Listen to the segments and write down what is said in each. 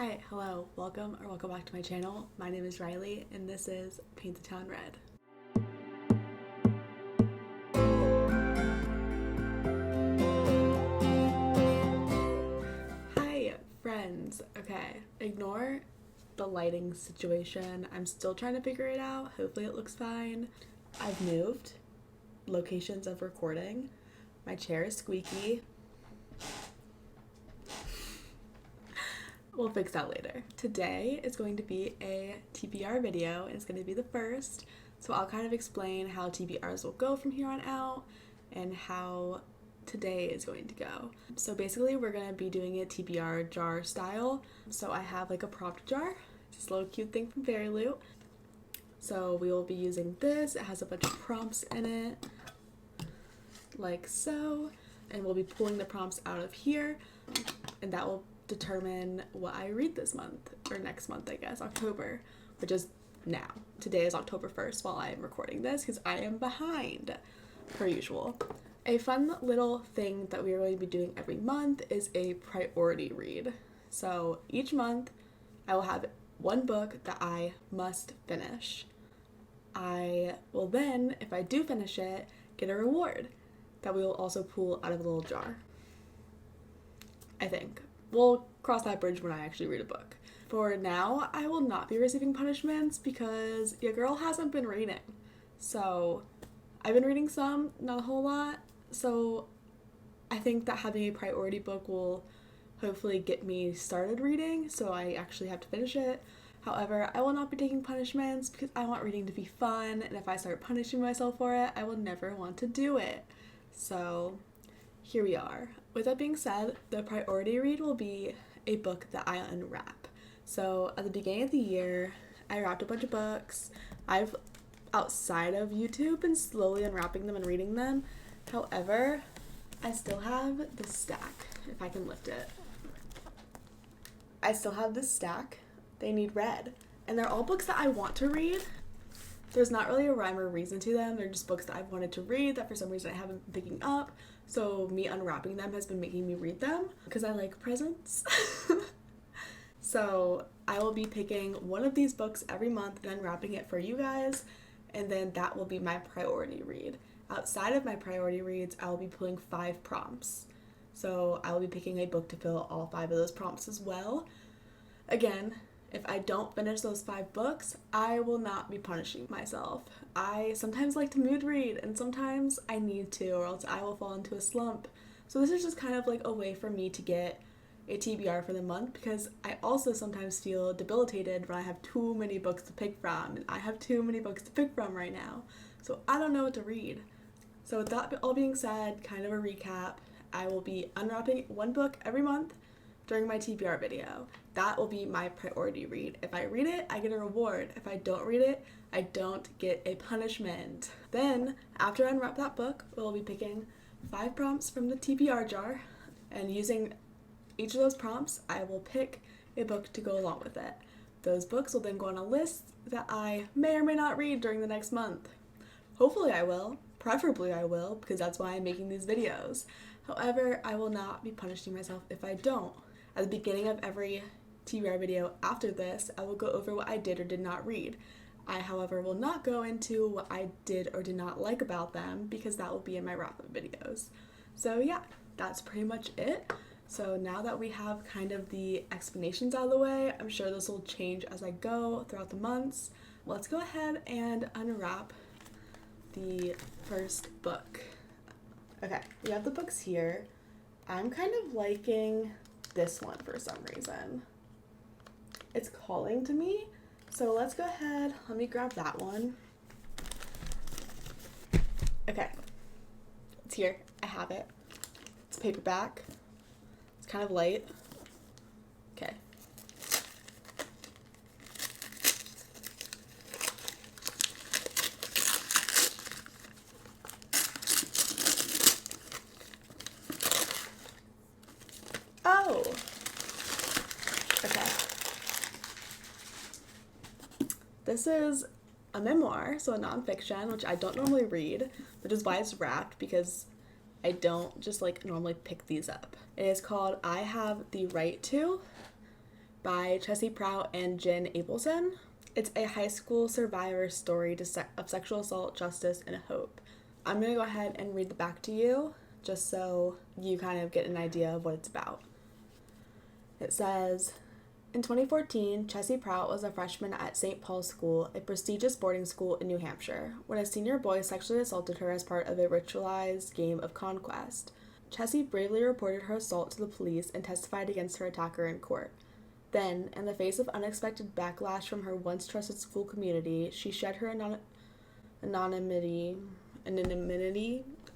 Hi, hello, welcome back to my channel. My name is Riley and this is Paint the Town Red. Hi, friends. Okay, ignore the lighting situation. I'm still trying to figure it out. Hopefully it looks fine. I've moved locations of recording. My chair is squeaky. We'll fix that later. Today is going to be a TBR video, and it's going to be the first, so I'll kind of explain how TBRs will go from here on out and how today is going to go. So basically we're going to be doing it TBR jar style. So I have like a prompt jar. It's this little cute thing from Fairy Loot. So we will be using this. It has a bunch of prompts in it, like so, and we'll be pulling the prompts out of here, and that will determine what I read this month, or next month I guess, October, which is now. Today is October 1st while I am recording this because I am behind per usual. A fun little thing that we are going to be doing every month is a priority read. So each month I will have one book that I must finish. I will then, if I do finish it, get a reward that we will also pull out of the little jar. I think. We'll cross that bridge when I actually read a book. For now, I will not be receiving punishments because your girl hasn't been reading. So I've been reading some, not a whole lot. So I think that having a priority book will hopefully get me started reading, so I actually have to finish it. However, I will not be taking punishments because I want reading to be fun, and if I start punishing myself for it, I will never want to do it. So here we are. With that being said, the priority read will be a book that I unwrap. So at the beginning of the year, I wrapped a bunch of books. I've, outside of YouTube, been slowly unwrapping them and reading them. However, I still have this stack, if I can lift it. I still have this stack. They need read. And they're all books that I want to read. There's not really a rhyme or reason to them. They're just books that I've wanted to read that for some reason I haven't been picking up. So me unwrapping them has been making me read them because I like presents. So I will be picking one of these books every month and unwrapping it for you guys. And then that will be my priority read. Outside of my priority reads, I will be pulling 5 prompts. So I will be picking a book to fill all 5 of those prompts as well. Again, if I don't finish those 5 books, I will not be punishing myself. I sometimes like to mood read, and sometimes I need to, or else I will fall into a slump. So this is just kind of like a way for me to get a TBR for the month, because I also sometimes feel debilitated when I have too many books to pick from, and I have too many books to pick from right now. So I don't know what to read. So with that all being said, kind of a recap, I will be unwrapping one book every month during my TBR video. That will be my priority read. If I read it, I get a reward. If I don't read it, I don't get a punishment. Then, after I unwrap that book, we'll be picking 5 prompts from the TBR jar, and using each of those prompts, I will pick a book to go along with it. Those books will then go on a list that I may or may not read during the next month. Hopefully I will. Preferably I will, because that's why I'm making these videos. However, I will not be punishing myself if I don't. At the beginning of every TBR video after this, I will go over what I did or did not read. I, however, will not go into what I did or did not like about them because that will be in my wrap-up videos. So yeah, that's pretty much it. So now that we have kind of the explanations out of the way, I'm sure this will change as I go throughout the months. Let's go ahead and unwrap the first book. Okay, we have the books here. I'm kind of liking this one for some reason. It's calling to me, so let's go ahead. Let me grab that one. Okay, it's here. I have it. It's paperback. It's kind of light. Okay. Oh! Okay. This is a memoir, so a nonfiction, which I don't normally read, which is why it's wrapped, because I don't just like normally pick these up. It is called I Have the Right To, by Chessie Prout and Jen Abelson. It's a high school survivor story of sexual assault, justice, and hope. I'm going to go ahead and read the back to you, just so you kind of get an idea of what it's about. It says, in 2014, Chessie Prout was a freshman at St. Paul's School, a prestigious boarding school in New Hampshire, when a senior boy sexually assaulted her as part of a ritualized game of conquest. Chessie bravely reported her assault to the police and testified against her attacker in court. Then, in the face of unexpected backlash from her once trusted school community, she shed her anonymity,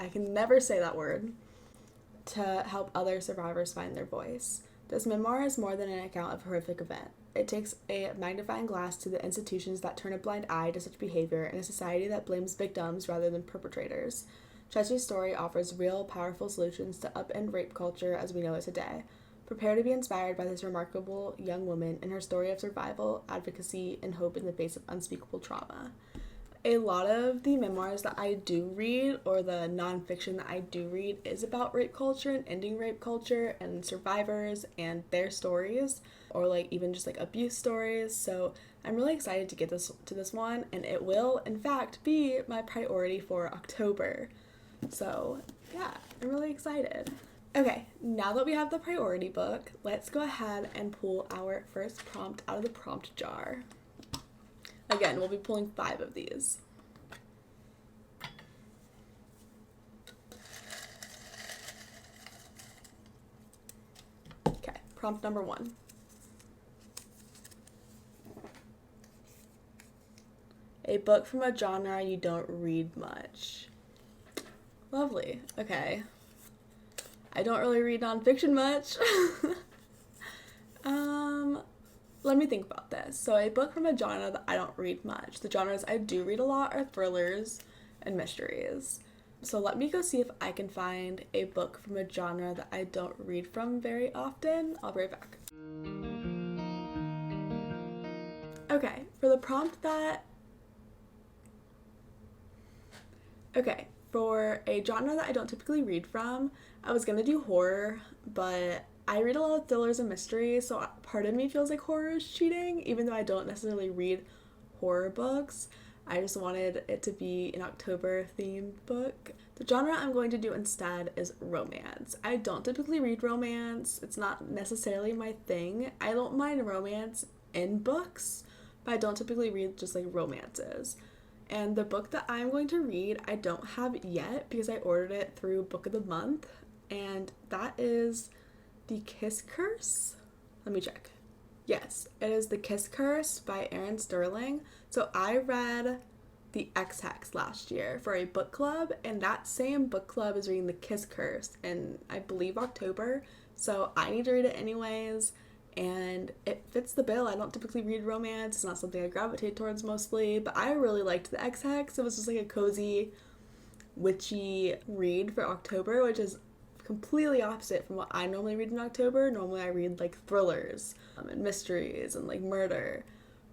I can never say that word, to help other survivors find their voice. This memoir is more than an account of a horrific event. It takes a magnifying glass to the institutions that turn a blind eye to such behavior in a society that blames victims rather than perpetrators. Chessie's story offers real, powerful solutions to upend rape culture as we know it today. Prepare to be inspired by this remarkable young woman and her story of survival, advocacy, and hope in the face of unspeakable trauma. A lot of the memoirs that I do read, or the nonfiction that I do read, is about rape culture and ending rape culture and survivors and their stories, or like even just like abuse stories. So I'm really excited to get to this one, and it will in fact be my priority for October. So yeah, I'm really excited. Okay, now that we have the priority book, let's go ahead and pull our first prompt out of the prompt jar. Again, we'll be pulling 5 of these. Okay, prompt number 1. A book from a genre you don't read much. Lovely. Okay. I don't really read nonfiction much. Let me think about this. So a book from a genre that I don't read much. The genres I do read a lot are thrillers and mysteries. So let me go see if I can find a book from a genre that I don't read from very often. I'll be right back. Okay, for the prompt that... Okay, for a genre that I don't typically read from, I was gonna do horror, but I read a lot of thrillers and mysteries, so part of me feels like horror is cheating, even though I don't necessarily read horror books. I just wanted it to be an October themed book. The genre I'm going to do instead is romance. I don't typically read romance. It's not necessarily my thing. I don't mind romance in books, but I don't typically read just like romances. And the book that I'm going to read, I don't have yet because I ordered it through Book of the Month, and that is The Kiss Curse. Let me check. Yes, it is The Kiss Curse by Erin Sterling. So I read The Ex-Hex last year for a book club, and that same book club is reading The Kiss Curse in, I believe, October. So I need to read it anyways, and it fits the bill. I don't typically read romance. It's not something I gravitate towards mostly, but I really liked The Ex-Hex. It was just like a cozy, witchy read for October, which is completely opposite from what I normally read in October. Normally I read like thrillers and mysteries and like murder.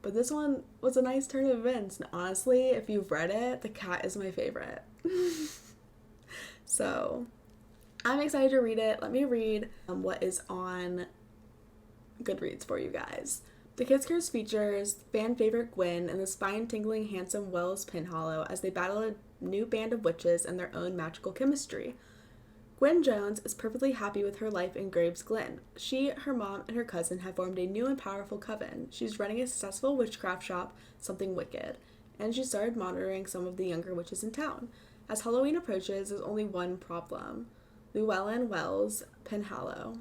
But this one was a nice turn of events, and honestly, if you've read it, the cat is my favorite. So I'm excited to read it. Let me read what is on Goodreads for you guys. The Kiss Curse features fan favorite Gwen and the spine-tingling handsome Wells Penhallow as they battle a new band of witches and their own magical chemistry. Gwen Jones is perfectly happy with her life in Graves Glen. She, her mom, and her cousin have formed a new and powerful coven. She's running a successful witchcraft shop, Something Wicked, and she started monitoring some of the younger witches in town. As Halloween approaches, there's only one problem: Llewellyn Wells Penhallow.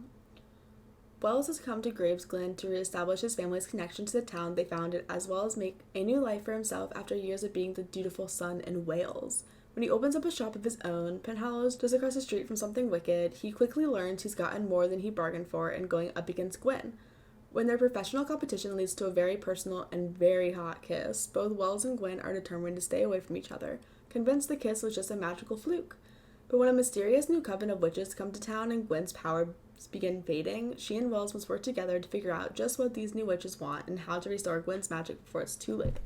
Wells has come to Graves Glen to reestablish his family's connection to the town they founded, as well as make a new life for himself after years of being the dutiful son in Wales. When he opens up a shop of his own, Penhallow's just across the street from Something Wicked, he quickly learns he's gotten more than he bargained for in going up against Gwen. When their professional competition leads to a very personal and very hot kiss, both Wells and Gwen are determined to stay away from each other, convinced the kiss was just a magical fluke. But when a mysterious new coven of witches come to town and Gwen's powers begin fading, she and Wells must work together to figure out just what these new witches want and how to restore Gwen's magic before it's too late.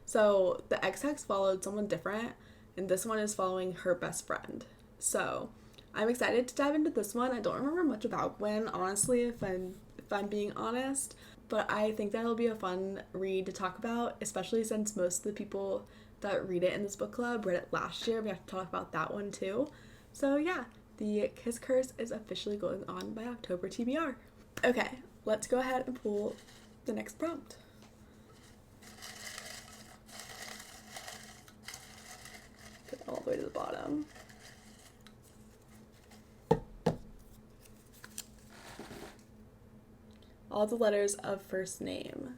So the Ex-Hex followed someone different, and this one is following her best friend. So I'm excited to dive into this one. I don't remember much about Gwen, honestly, if I'm being honest. but I think that'll be a fun read to talk about, especially since most of the people that read it in this book club read it last year. We have to talk about that one too. So yeah, the Kiss Curse is officially going on by October TBR. Okay, let's go ahead and pull the next prompt. Get all the way to the bottom. All the letters of first name.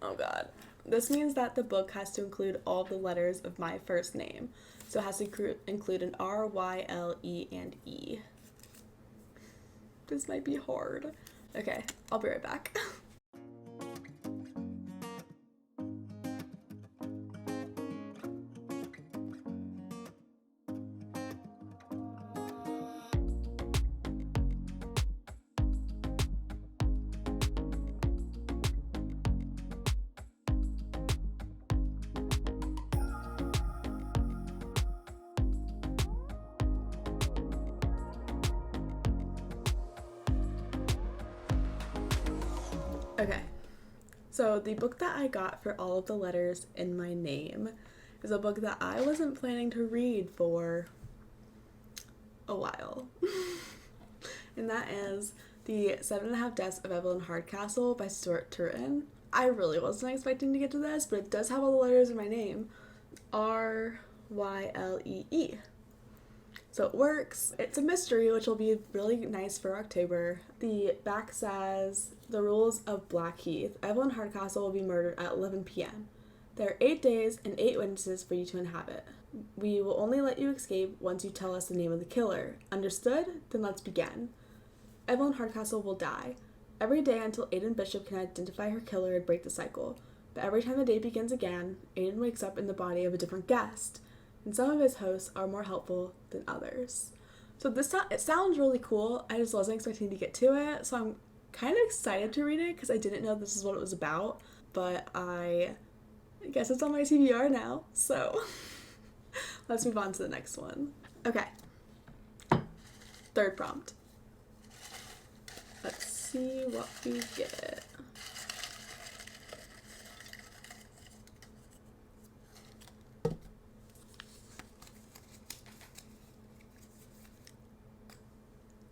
Oh god. This means that the book has to include all the letters of my first name. So it has to include an R, Y, L, E, and E. This might be hard. Okay, I'll be right back. Okay, so the book that I got for all of the letters in my name is a book that I wasn't planning to read for a while. And that is The 7.5 Deaths of Evelyn Hardcastle by Stuart Turton. I really wasn't expecting to get to this, but it does have all the letters in my name. R-Y-L-E-E. So it works. It's a mystery, which will be really nice for October. The back says, the rules of Blackheath. Evelyn Hardcastle will be murdered at 11 p.m. There are 8 days and 8 witnesses for you to inhabit. We will only let you escape once you tell us the name of the killer. Understood? Then let's begin. Evelyn Hardcastle will die. Every day until Aiden Bishop can identify her killer and break the cycle. But every time the day begins again, Aiden wakes up in the body of a different guest. And some of his hosts are more helpful than others. So it sounds really cool. I just wasn't expecting to get to it, so I'm kind of excited to read it because I didn't know this is what it was about, but I guess it's on my TBR now, so let's move on to the next one. Okay, third prompt. Let's see what we get.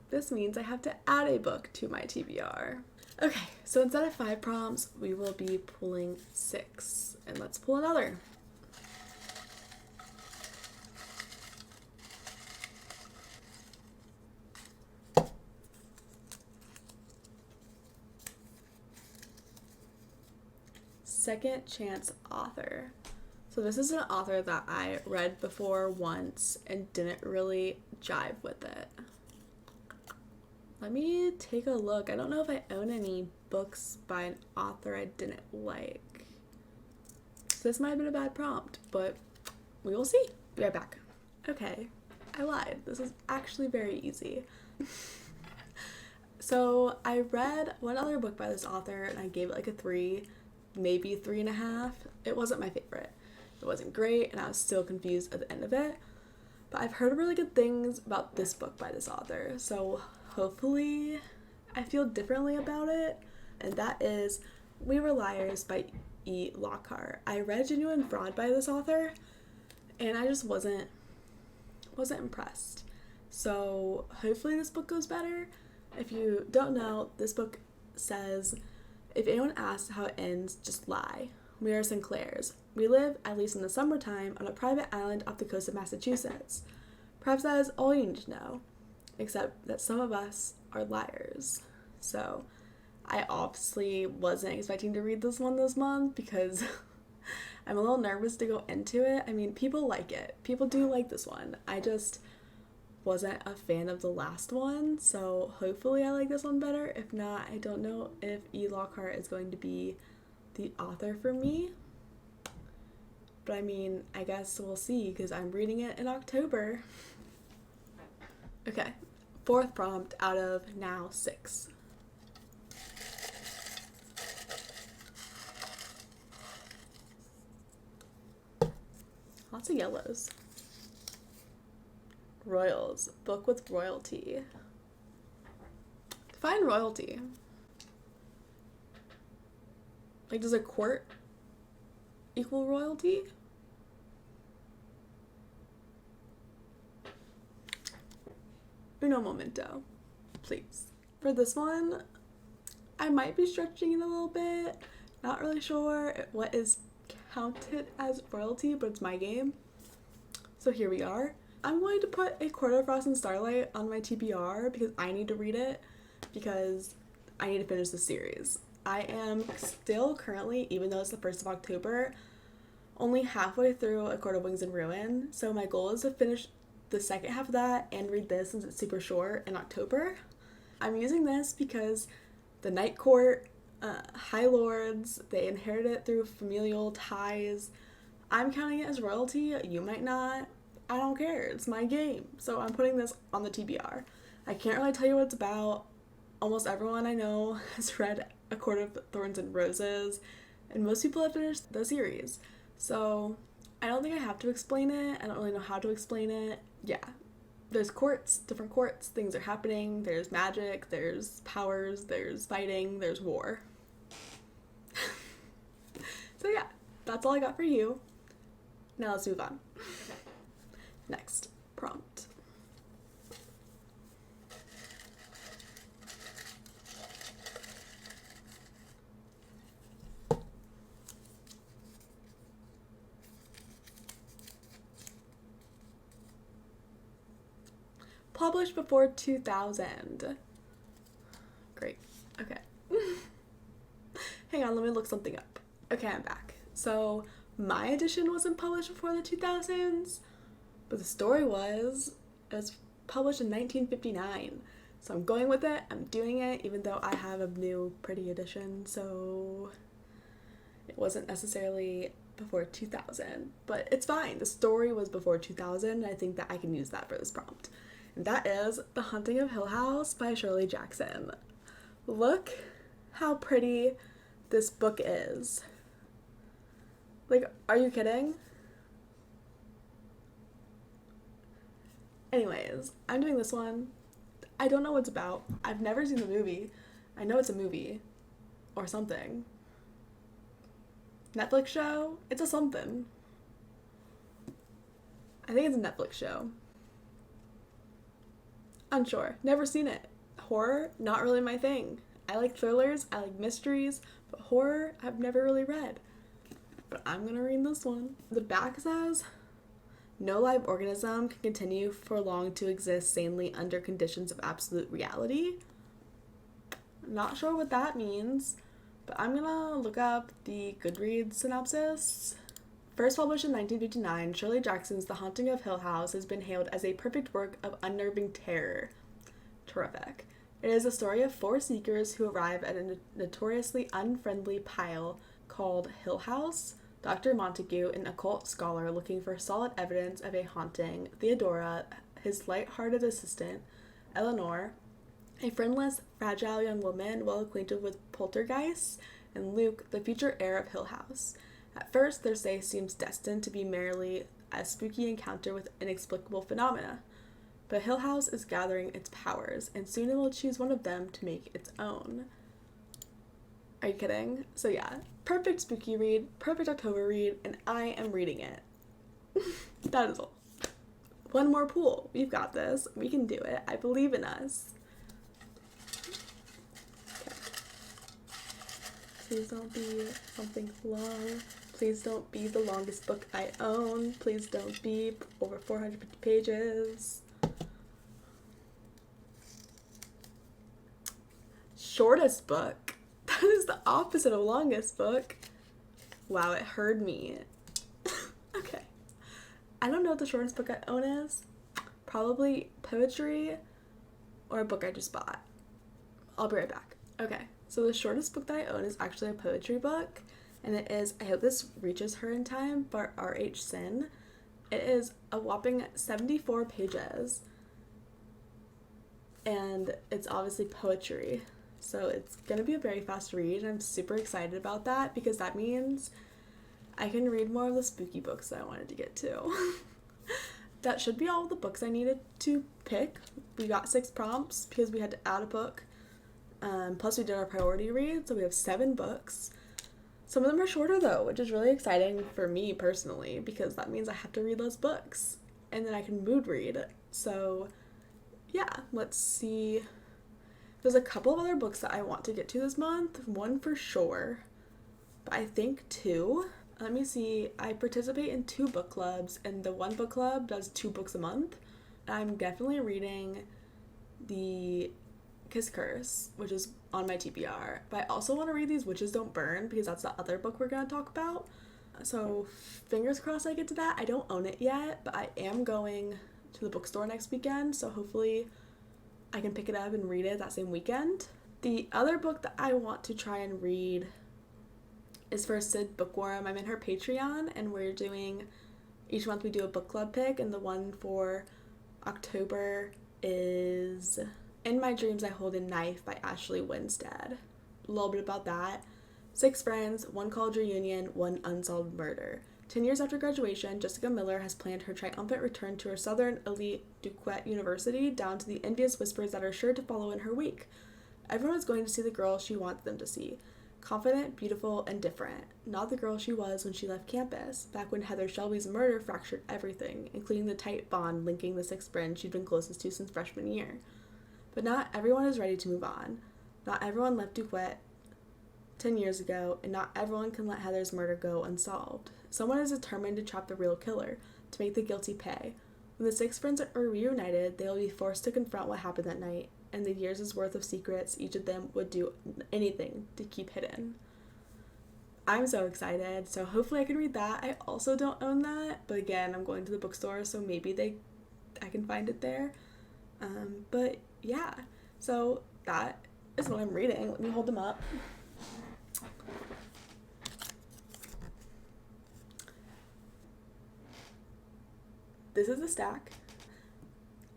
This means I have to add a book to my TBR. Okay, so instead of 5 prompts, we will be pulling 6. And let's pull another. Second chance author. So this is an author that I read before once and didn't really jive with it. Let me take a look. I don't know if I own any books by an author I didn't like. So this might have been a bad prompt, but we will see. Be right back. Okay, I lied. This is actually very easy. So I read one other book by this author and I gave it like a 3, maybe 3.5. It wasn't my favorite. It wasn't great and I was still confused at the end of it. But I've heard really good things about this book by this author, so hopefully I feel differently about it. And that is We Were Liars by E. Lockhart. I read Genuine Fraud by this author and I just wasn't impressed. So hopefully this book goes better. If you don't know, this book says, if anyone asks how it ends, just lie. We are Sinclairs. We live, at least in the summertime, on a private island off the coast of Massachusetts. Perhaps that is all you need to know, except that some of us are liars. So I obviously wasn't expecting to read this one this month because I'm a little nervous to go into it. I mean, people like it. People do like this one. I just wasn't a fan of the last one, so hopefully I like this one better. If not, I don't know if E. Lockhart is going to be the author for me. But I mean, I guess we'll see because I'm reading it in October. Okay, 4th prompt out of now 6. Lots of yellows. Royals, book with royalty. Define royalty. Like, does a court equal royalty? Uno momento, please. For this one, I might be stretching it a little bit. Not really sure what is counted as royalty, but it's my game. So here we are. I'm going to put A Court of Frost and Starlight on my TBR because I need to read it because I need to finish the series. I am still currently, even though it's the 1st of October, only halfway through A Court of Wings and Ruin. So my goal is to finish the second half of that and read this since it's super short in October. I'm using this because the Night Court, High Lords, they inherit it through familial ties. I'm counting it as royalty. You might not. I don't care. It's my game. So I'm putting this on the TBR. I can't really tell you what it's about. Almost everyone I know has read A Court of Thorns and Roses, and most people have finished the series. So I don't think I have to explain it. I don't really know how to explain it. Yeah. There's courts, different courts, things are happening, there's magic, there's powers, there's fighting, there's war. So yeah, that's all I got for you. Now let's move on. Next, prompt. Published before 2000. Great. Okay. Hang on, let me look something up. Okay, I'm back. So, my edition wasn't published before the 2000s, but the story was. It was published in 1959. So I'm going with it, I'm doing it, even though I have a new pretty edition, so it wasn't necessarily before 2000, but it's fine. The story was before 2000, and I think that I can use that for this prompt. And that is The Haunting of Hill House by Shirley Jackson. Look how pretty this book is. Like, are you kidding? Anyways, I'm doing this one. I don't know what it's about. I've never seen the movie. I know it's a movie. Or something. Netflix show? It's a something. I think it's a Netflix show. Unsure. Never seen it. Horror? Not really my thing. I like thrillers, I like mysteries, but horror I've never really read. But I'm gonna read this one. The back says, no live organism can continue for long to exist sanely under conditions of absolute reality. Not sure what that means, but I'm gonna look up the Goodreads synopsis. First published in 1959, Shirley Jackson's The Haunting of Hill House has been hailed as a perfect work of unnerving terror. Terrific. It is a story of 4 seekers who arrive at a notoriously unfriendly pile called Hill House. Dr. Montague, an occult scholar looking for solid evidence of a haunting, Theodora, his light-hearted assistant, Eleanor, a friendless, fragile young woman well acquainted with poltergeists, and Luke, the future heir of Hill House. At first, their stay seems destined to be merely a spooky encounter with inexplicable phenomena. But Hill House is gathering its powers, and soon it will choose one of them to make its own. Are you kidding? So yeah, perfect spooky read, perfect October read, and I am reading it. That is all. One more pool. We've got this. We can do it. I believe in us. Okay. Please don't be something long. Please don't be the longest book I own. Please don't be over 450 pages. Shortest book. That is the opposite of longest book. Wow, it heard me. Okay. I don't know what the shortest book I own is. Probably poetry or a book I just bought. I'll be right back. Okay, so the shortest book that I own is actually a poetry book. And it is, I hope this reaches her in time, by R.H. Sin. It is a whopping 74 pages. And it's obviously poetry. So it's going to be a very fast read, and I'm super excited about that because that means I can read more of the spooky books that I wanted to get to. That should be all of the books I needed to pick. We got 6 prompts because we had to add a book. Plus we did our priority read, so we have 7 books. Some of them are shorter though, which is really exciting for me personally because that means I have to read less books and then I can mood read. So yeah, let's see. There's a couple of other books that I want to get to this month. One for sure, but I think two. Let me see. I participate in 2 book clubs, and the one book club does 2 books a month. I'm definitely reading the Kiss Curse, which is on my TBR. But I also want to read these Witches Don't Burn because that's the other book we're going to talk about. So fingers crossed I get to that. I don't own it yet, but I am going to the bookstore next weekend, so hopefully I can pick it up and read it that same weekend. The other book that I want to try and read is for Sid Bookworm. I'm in her Patreon, and we're doing, each month we do a book club pick, and the one for October is In My Dreams I Hold a Knife by Ashley Winstead. A little bit about that. 6 friends, 1 college reunion, 1 unsolved murder. 10 years after graduation, Jessica Miller has planned her triumphant return to her southern elite Duquette University, down to the envious whispers that are sure to follow in her wake. Everyone is going to see the girl she wants them to see. Confident, beautiful, and different. Not the girl she was when she left campus, back when Heather Shelby's murder fractured everything, including the tight bond linking the 6 friends she'd been closest to since freshman year. But not everyone is ready to move on. Not everyone left Duquette 10 years ago, and not everyone can let Heather's murder go unsolved. Someone is determined to trap the real killer, to make the guilty pay. When the 6 friends are reunited, they will be forced to confront what happened that night, and the years' worth of secrets each of them would do anything to keep hidden. I'm so excited, so hopefully I can read that. I also don't own that, but again, I'm going to the bookstore, so maybe I can find it there. But yeah, so that is what I'm reading. Let me hold them up. This is the stack.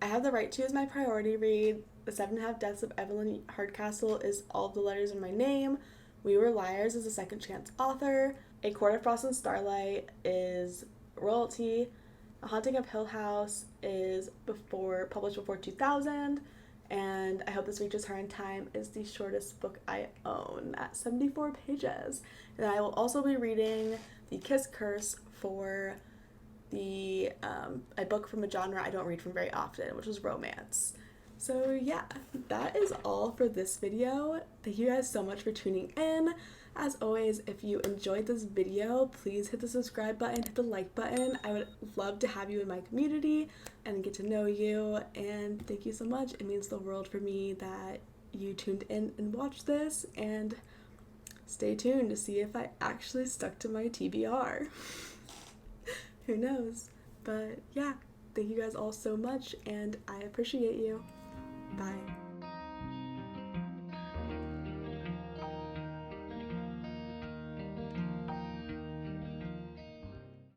I Have the Right to as my priority read. The 7.5 Deaths of Evelyn Hardcastle is All of the Letters in My Name. We Were Liars is a second chance author. A Court of Frost and Starlight is Royalty. A Haunting of Hill House is published before 2000. And I Hope This Reaches Her in Time is the shortest book I own at 74 pages. And I will also be reading The Kiss Curse for a book from a genre I don't read from very often, which is romance. So yeah, that is all for this video. Thank you guys so much for tuning in. As always, if you enjoyed this video, please hit the subscribe button, hit the like button. I would love to have you in my community and get to know you, and thank you so much. It means the world for me that you tuned in and watched this, and stay tuned to see if I actually stuck to my TBR. Who knows? But yeah, thank you guys all so much, and I appreciate you. Bye.